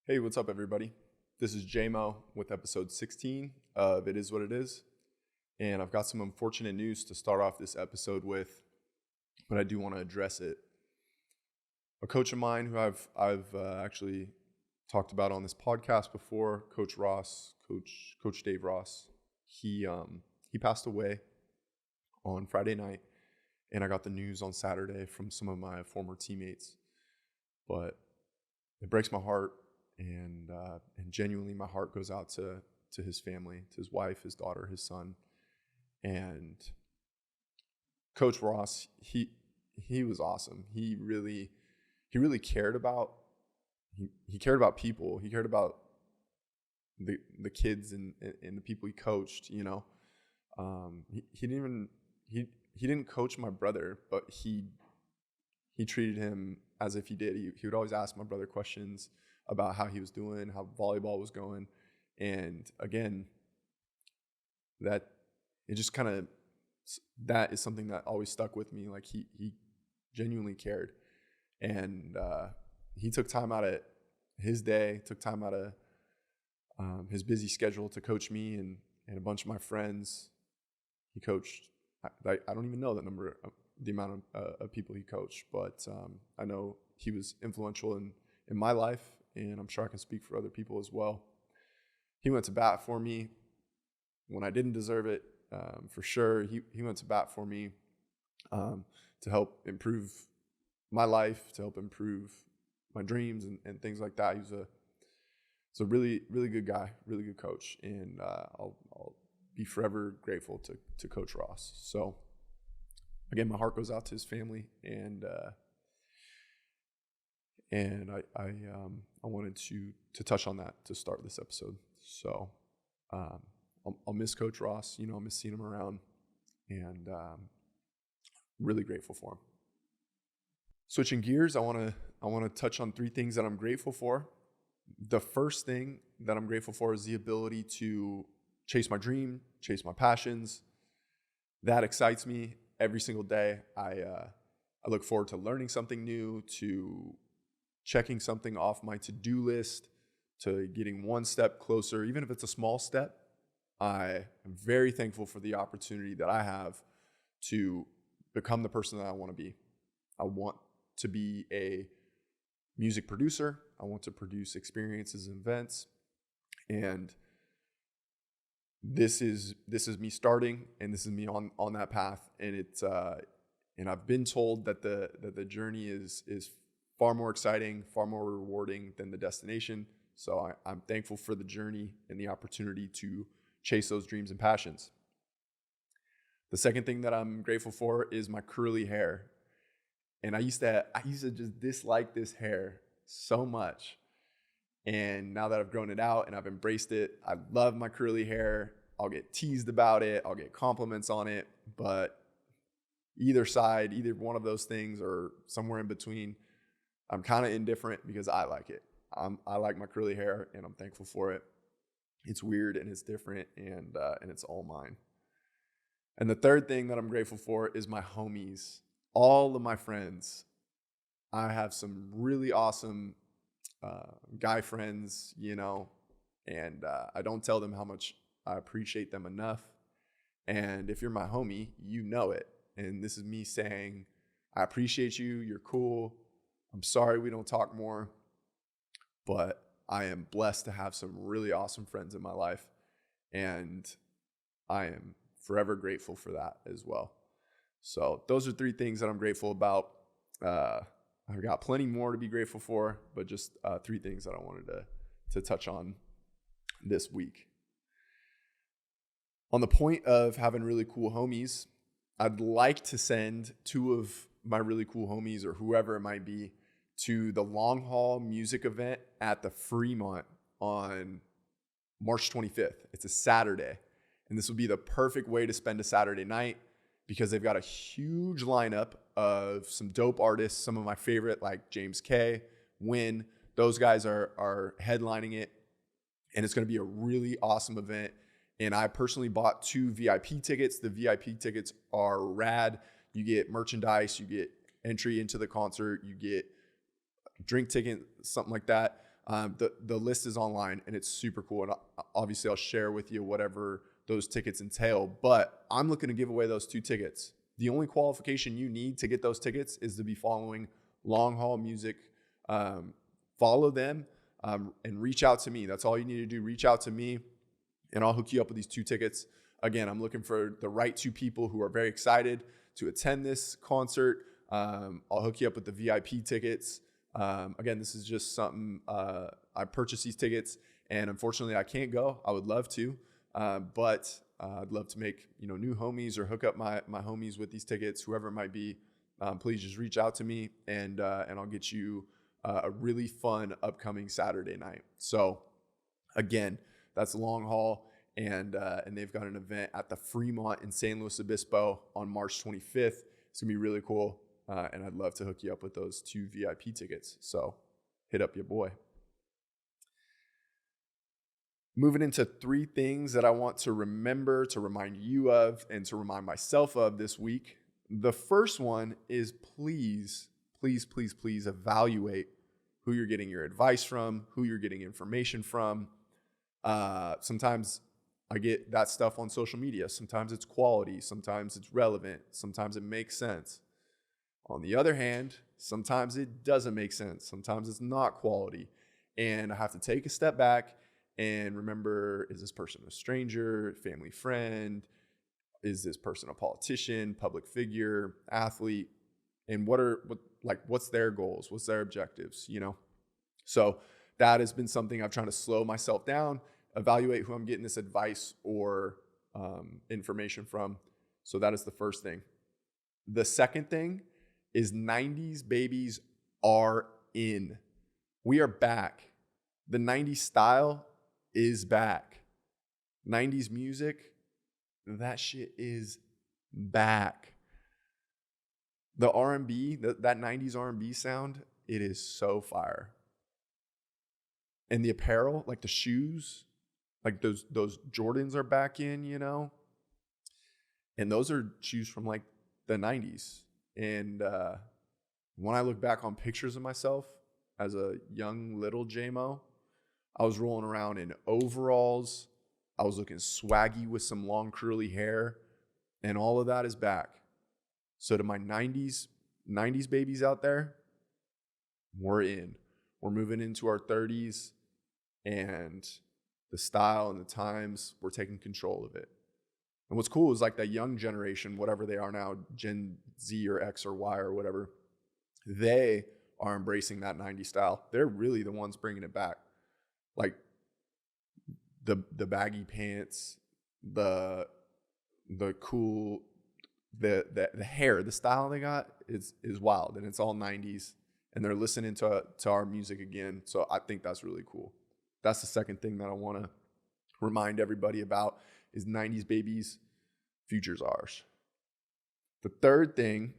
Hey, what's up, everybody? This is JMO with episode 16 of It Is What It Is. And I've got some unfortunate news to start off this episode with, but I do want to address it. A coach of mine who I've actually talked about on this podcast before, Coach Ross, Coach Dave Ross, he passed away on Friday night, and I got the news on Saturday from some of my former teammates. But it breaks my heart. And genuinely, my heart goes out to his family, to his wife, his daughter, his son. And Coach Ross, he was awesome. He really cared about he cared about people. He cared about the kids and the people he coached. You know, he didn't coach my brother, but he treated him as if he did. He would always ask my brother questions about how he was doing, how volleyball was going. And again, that is something that always stuck with me. Like he genuinely cared. And he took time out of his day, took time out of his busy schedule to coach me and a bunch of my friends. He coached, I don't even know the amount of people he coached, but I know he was influential in my life. And I'm sure I can speak for other people as well. He went to bat for me when I didn't deserve it, for sure. He went to bat for me to help improve my life, to help improve my dreams and things like that. He was a really, really good guy, really good coach. And I'll be forever grateful to Coach Ross. So again, my heart goes out to his family, and I wanted to touch on that to start this episode. So I'll miss Coach Ross. You know, I'll miss seeing him around, and really grateful for him. Switching gears, I want to touch on three things that I'm grateful for. The first thing that I'm grateful for is the ability to chase my dream, chase my passions. That excites me every single day. I look forward to learning something new, to checking something off my to-do list, to getting one step closer, even if it's a small step. I am very thankful for the opportunity that I have to become the person that I want to be. I want to be a music producer. I want to produce experiences and events. And this is me starting, and this is me on that path. And and I've been told that the journey is far more exciting, far more rewarding than the destination. So I'm thankful for the journey and the opportunity to chase those dreams and passions. The second thing that I'm grateful for is my curly hair. And I used to just dislike this hair so much. And now that I've grown it out and I've embraced it, I love my curly hair. I'll get teased about it. I'll get compliments on it. But either one of those things or somewhere in between, I'm kind of indifferent because I like it. I like my curly hair, and I'm thankful for it. It's weird and it's different, and it's all mine. And the third thing that I'm grateful for is my homies, all of my friends. I have some really awesome guy friends, you know, and I don't tell them how much I appreciate them enough. And if you're my homie, you know it. And this is me saying, I appreciate you. You're cool. I'm sorry we don't talk more, but I am blessed to have some really awesome friends in my life, and I am forever grateful for that as well. So those are three things that I'm grateful about. I've got plenty more to be grateful for, but just three things that I wanted to touch on this week. On the point of having really cool homies, I'd like to send two of my really cool homies, or whoever it might be, to the Long Haul music event at the Fremont on March 25th. It's a Saturday, and this will be the perfect way to spend a Saturday night because they've got a huge lineup of some dope artists, some of my favorite, like James K, Win. Those guys are headlining it, and it's going to be a really awesome event. And I personally bought 2 VIP tickets. The VIP tickets are rad. You get merchandise, you get entry into the concert, you get drink ticket, something like that. The list is online and it's super cool. And obviously I'll share with you whatever those tickets entail, but I'm looking to give away those 2 tickets. The only qualification you need to get those tickets is to be following Long Haul Music. Follow them and reach out to me. That's all you need to do. Reach out to me and I'll hook you up with these 2 tickets. Again, I'm looking for the right 2 people who are very excited to attend this concert. I'll hook you up with the VIP tickets. Again, this is just something, I purchased these tickets and unfortunately I can't go. I would love to, but I'd love to make, new homies or hook up my homies with these tickets, whoever it might be. Please just reach out to me and I'll get you a really fun upcoming Saturday night. So again, that's Long Haul, and they've got an event at the Fremont in San Luis Obispo on March 25th. It's gonna be really cool, and I'd love to hook you up with those 2 VIP tickets. So hit up your boy. Moving into 3 things that I want to remember, to remind you of, and to remind myself of this week. The first one is please evaluate who you're getting your advice from, who you're getting information from. Sometimes I get that stuff on social media. Sometimes it's quality. Sometimes it's relevant. Sometimes it makes sense. On the other hand, sometimes it doesn't make sense. Sometimes it's not quality. And I have to take a step back and remember, is this person a stranger, family friend? Is this person a politician, public figure, athlete? And what's their goals? What's their objectives? So that has been something I've tried to slow myself down, evaluate who I'm getting this advice or information from. So that is the first thing. The second thing is 90s babies are in. We are back. The 90s style is back. 90s music, that shit is back. The R&B, that 90s R&B sound, it is so fire. And the apparel, like the shoes, like those Jordans are back in, And those are shoes from like the 90s. And when I look back on pictures of myself as a young little J-Mo, I was rolling around in overalls. I was looking swaggy with some long curly hair. And all of that is back. So to my 90s babies out there, we're in. We're moving into our 30s. And the style and the times, we're taking control of it. And what's cool is like that young generation, whatever they are now, Gen Z or X or Y or whatever, they are embracing that 90s style. They're really the ones bringing it back. Like the baggy pants, the cool, the hair, the style they got is wild, and it's all 90s, and they're listening to our music again. So I think that's really cool. That's the second thing that I want to remind everybody about is 90s babies, future's ours. The third thing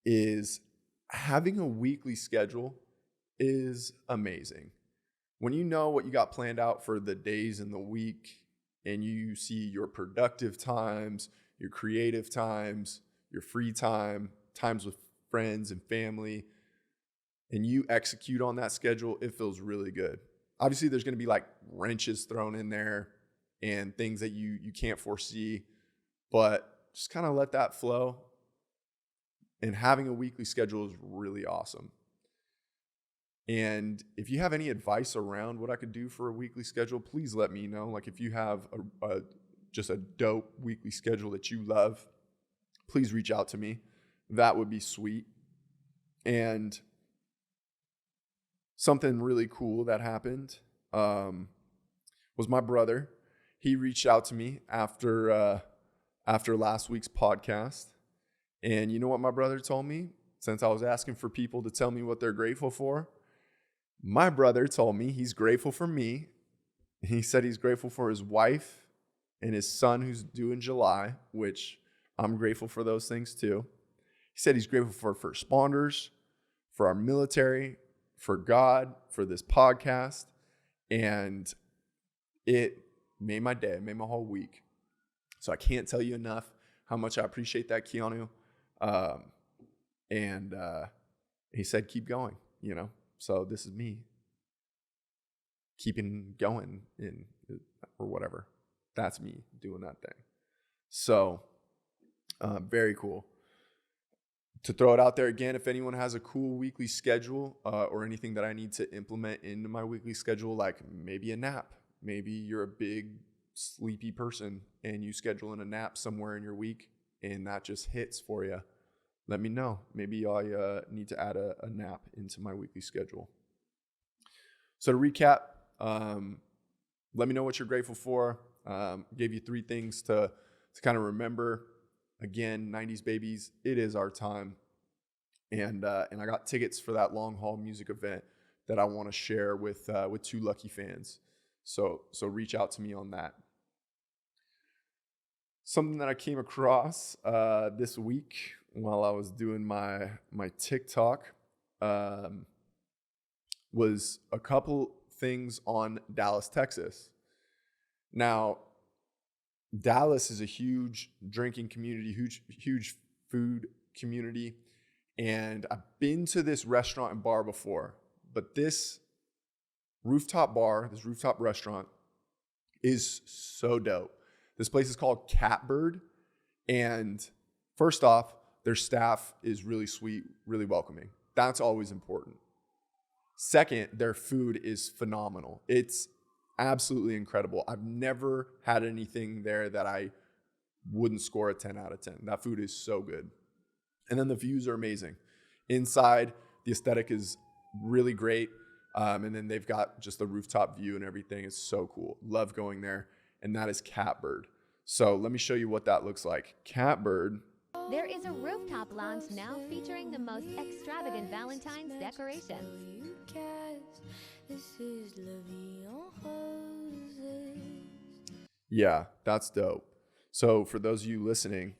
is having a weekly schedule is amazing. When you know what you got planned out for the days in the week and you see your productive times, your creative times, your free time, times with friends and family, and you execute on that schedule, it feels really good. Obviously, there's going to be like wrenches thrown in there and things that you can't foresee, but just kind of let that flow. And having a weekly schedule is really awesome. And if you have any advice around what I could do for a weekly schedule, please let me know. Like if you have just a dope weekly schedule that you love, please reach out to me. That would be sweet. And something really cool that happened was my brother. He reached out to me after last week's podcast. And you know what my brother told me? Since I was asking for people to tell me what they're grateful for, my brother told me he's grateful for me. He said he's grateful for his wife and his son who's due in July, which I'm grateful for those things too. He said he's grateful for first responders, for our military, for God, for this podcast. And it made my day, it made my whole week. So I can't tell you enough how much I appreciate that, Keanu. And he said, keep going, So this is me. keeping going or whatever. That's me doing that thing. So very cool. To throw it out there again, if anyone has a cool weekly schedule or anything that I need to implement into my weekly schedule, like maybe a nap. Maybe you're a big sleepy person and you schedule in a nap somewhere in your week and that just hits for you. Let me know. Maybe I need to add a nap into my weekly schedule. So to recap, let me know what you're grateful for. Gave you 3 things to kind of remember. Again, 90s babies, it is our time. And I got tickets for that long haul music event that I want to share with 2 lucky fans. So reach out to me on that. Something that I came across this week while I was doing my TikTok was a couple things on Dallas, Texas. Now, Dallas is a huge drinking community, huge food community. And I've been to this restaurant and bar before, but this rooftop restaurant is so dope. This place is called Catbird. And first off, their staff is really sweet, really welcoming. That's always important. Second, their food is phenomenal. It's absolutely incredible. I've never had anything there that I wouldn't score a 10 out of 10. That food is so good. And then the views are amazing. Inside, the aesthetic is really great. And then they've got just the rooftop view and everything. It's so cool. Love going there. And that is Catbird. So let me show you what that looks like. Catbird. There is a rooftop lounge now featuring the most extravagant Valentine's decorations. Yeah, that's dope. So for those of you listening,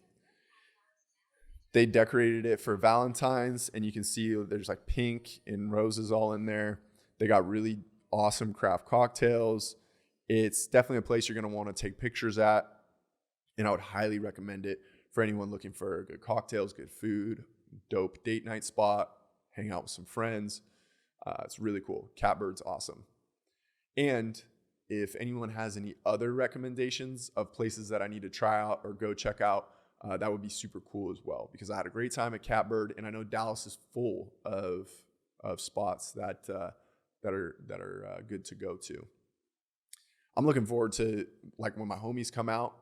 they decorated it for Valentine's, and you can see there's like pink and roses all in there. They got really awesome craft cocktails. It's definitely a place you're going to want to take pictures at, and I would highly recommend it for anyone looking for good cocktails, good food, dope date night spot, hang out with some friends. It's really cool. Catbird's awesome. And if anyone has any other recommendations of places that I need to try out or go check out, that would be super cool as well, because I had a great time at Catbird, and I know Dallas is full of spots that are good to go to. I'm looking forward to, like, when my homies come out,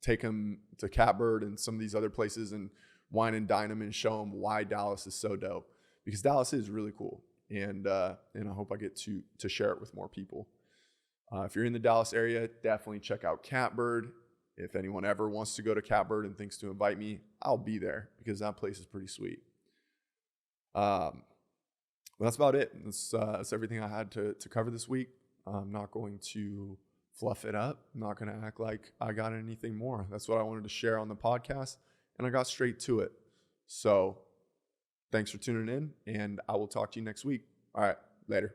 take them to Catbird and some of these other places and wine and dine them and show them why Dallas is so dope, because Dallas is really cool, and I hope I get to share it with more people. If you're in the Dallas area, definitely check out Catbird. If anyone ever wants to go to Catbird and thinks to invite me, I'll be there, because that place is pretty sweet. Well, that's about it. That's everything I had to cover this week. I'm not going to fluff it up. I'm not going to act like I got anything more. That's what I wanted to share on the podcast, and I got straight to it. So thanks for tuning in, and I will talk to you next week. All right, later.